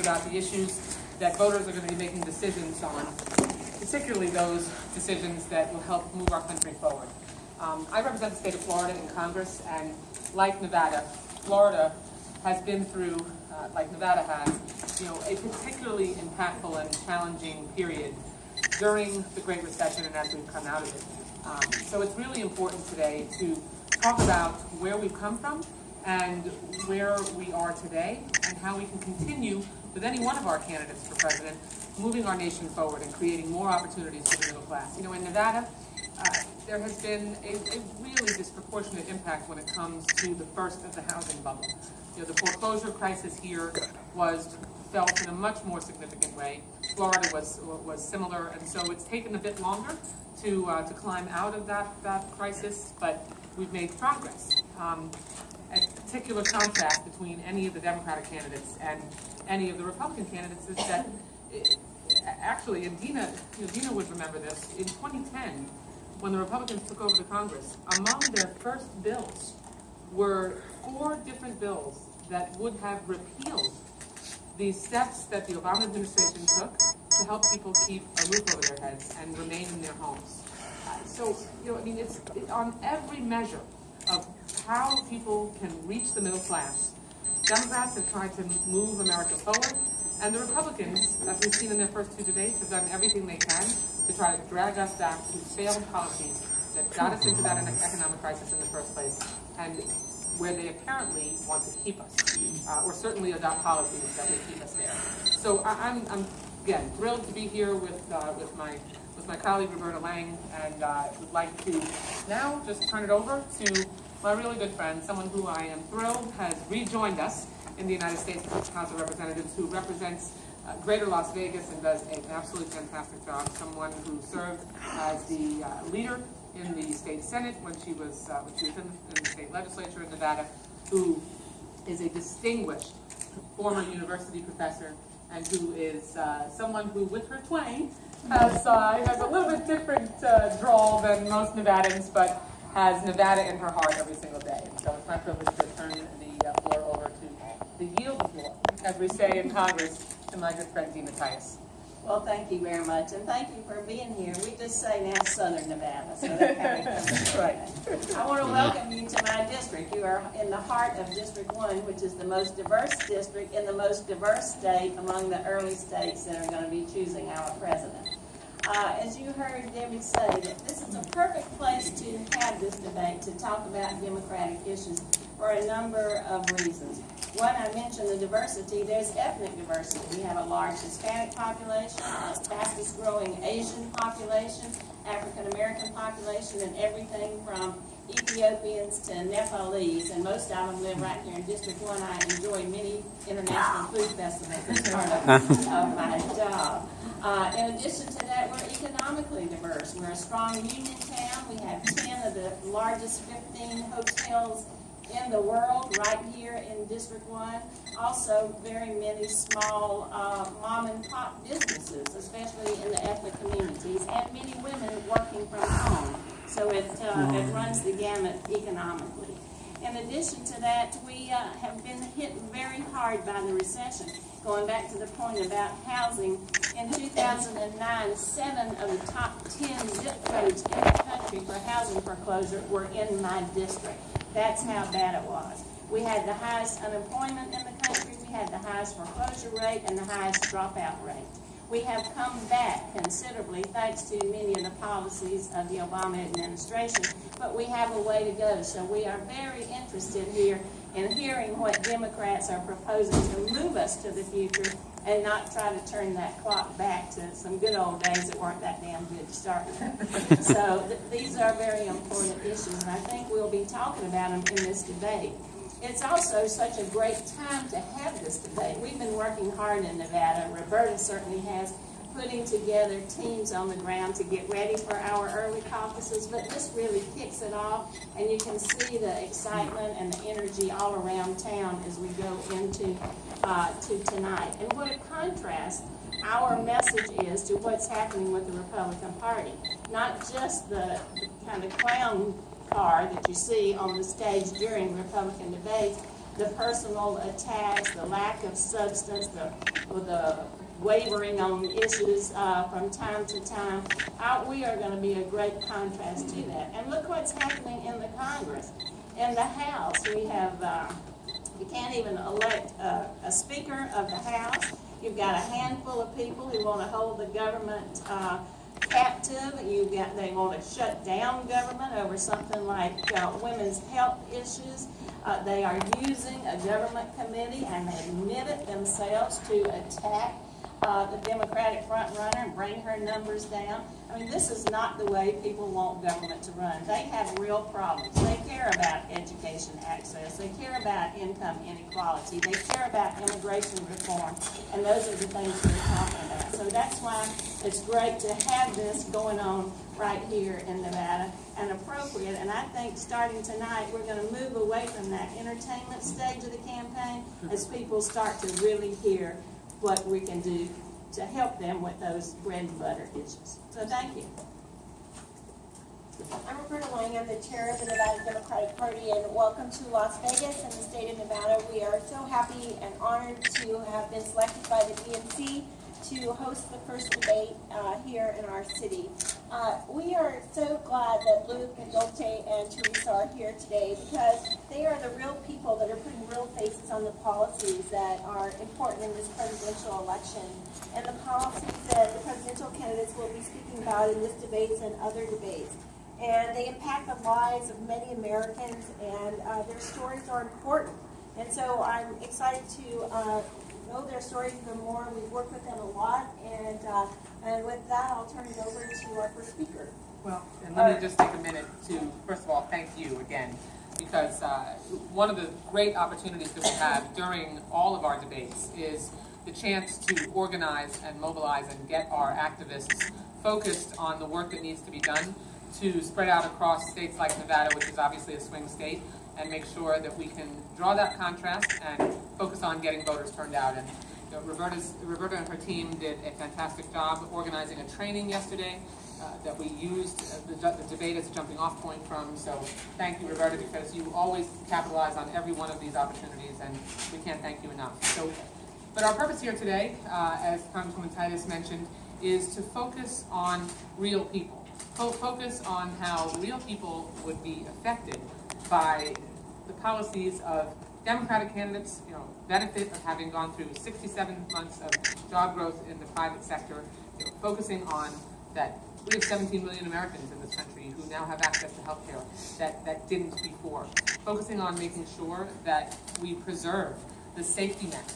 about the issues that voters are going to be making decisions on, particularly those decisions that will help move our country forward. I represent the state of Florida in Congress, and like Nevada, Florida has been through, like Nevada has, a particularly impactful and challenging period during the Great Recession and as we've come out of it. So it's really important today to talk about where we've come from and where we are today and how we can continue with any one of our candidates for president, moving our nation forward and creating more opportunities for the middle class. In Nevada, there has been a really disproportionate impact when it comes to the first of the housing bubble. The foreclosure crisis here was felt in a much more significant way. Florida was similar, and so it's taken a bit longer to climb out of that crisis, but we've made progress. A particular contrast between any of the Democratic candidates and any of the Republican candidates is that, actually, and Dina would remember this, in 2010, when the Republicans took over the Congress, among their first bills were 4 different bills that would have repealed the steps that the Obama administration took to help people keep a roof over their heads and remain in their homes. So, it's on every measure of how people can reach the middle class. Democrats have tried to move America forward, and the Republicans, as we've seen in their first 2 debates, have done everything they can to try to drag us back to failed policies that got us into that economic crisis in the first place, and where they apparently want to keep us, or certainly adopt policies that will keep us there. So I'm again thrilled to be here with my colleague Roberta Lang, and would like to now just turn it over to my really good friend, someone who I am thrilled has rejoined us in the United States House of Representatives, who represents Greater Las Vegas and does an absolutely fantastic job. Someone who served as the leader in the state Senate when she was in the state legislature in Nevada, who is a distinguished former university professor, and who is someone who, with her twang, has a little bit different drawl than most Nevadans, but has Nevada in her heart every single day. So it's my privilege to turn the floor over to the yield floor, as we say in Congress, to my good friend Dina Tias. Well, thank you very much, and thank you for being here. We just say now Southern Nevada, so that kind of comes right. I want to welcome you to my district. You are in the heart of District 1, which is the most diverse district in the most diverse state among the early states that are going to be choosing our president. As you heard Debbie say, that this is a perfect place to have this debate, to talk about democratic issues for a number of reasons. One, I mentioned the diversity. There's ethnic diversity. We have a large Hispanic population, a fastest growing Asian population, African American population, and everything from Ethiopians to Nepalese, and most of them live right here in District 1. I enjoy many international food festivals as part of my job. In addition to that, we're economically diverse. We're a strong union town. We have 10 of the largest 15 hotels in the world right here in District 1. Also, very many small mom and pop businesses, especially in the ethnic communities, and many women working from home. So it runs the gamut economically. In addition to that, we have been hit very hard by the recession. Going back to the point about housing, in 2009, 7 of the top 10 zip codes in the country for housing foreclosure were in my district. That's how bad it was. We had the highest unemployment in the country, we had the highest foreclosure rate, and the highest dropout rate. We have come back considerably thanks to many of the policies of the Obama administration, but we have a way to go. So we are very interested here in hearing what Democrats are proposing to move us to the future and not try to turn that clock back to some good old days that weren't that damn good to start with. So these are very important issues, and I think we'll be talking about them in this debate. It's also such a great time to have this debate. We've been working hard in Nevada. Roberta certainly has, putting together teams on the ground to get ready for our early caucuses, but this really kicks it off, and you can see the excitement and the energy all around town as we go into to tonight. And what a contrast our message is to what's happening with the Republican Party. Not just the kind of clown car that you see on the stage during Republican debates, the personal attacks, the lack of substance, the wavering on issues from time to time. We are going to be a great contrast to that. And look what's happening in the Congress. In the House, we have, you can't even elect a Speaker of the House. You've got a handful of people who want to hold the government captive. They want to shut down government over something like women's health issues. They are using a government committee and they admit it themselves to attack the Democratic front runner and bring her numbers down. I mean, this is not the way people want government to run. They have real problems. They care about education access. They care about income inequality. They care about immigration reform. And those are the things we're talking about. So that's why it's great to have this going on right here in Nevada and appropriate. And I think starting tonight, we're going to move away from that entertainment stage of the campaign as people start to really hear what we can do to help them with those bread and butter issues. So thank you. I'm Roberta Lang. I'm the chair of the Nevada Democratic Party, and welcome to Las Vegas and the state of Nevada. We are so happy and honored to have been selected by the DNC to host the first debate here in our city. We are so glad that Luke and Dolce and Teresa are here today because they are the real people that are putting real faces on the policies that are important in this presidential election and the policies that the presidential candidates will be speaking about in this debate and other debates. And they impact the lives of many Americans, and their stories are important. And so I'm excited to know their stories even more. We've worked with them a lot, and with that, I'll turn it over to our first speaker. Well, and let me just take a minute to, first of all, thank you again, because one of the great opportunities that we have during all of our debates is the chance to organize and mobilize and get our activists focused on the work that needs to be done to spread out across states like Nevada, which is obviously a swing state, and make sure that we can draw that contrast and focus on getting voters turned out. And you know, Roberta and her team did a fantastic job organizing a training yesterday that we used the debate as a jumping off point from. So thank you, Roberta, because you always capitalize on every one of these opportunities, and we can't thank you enough. So, but our purpose here today, as Congresswoman Titus mentioned, is to focus on real people. Focus on how real people would be affected by the policies of Democratic candidates, you know, benefit of having gone through 67 months of job growth in the private sector, you know, focusing on that we have 17 million Americans in this country who now have access to health care that didn't before. Focusing on making sure that we preserve the safety net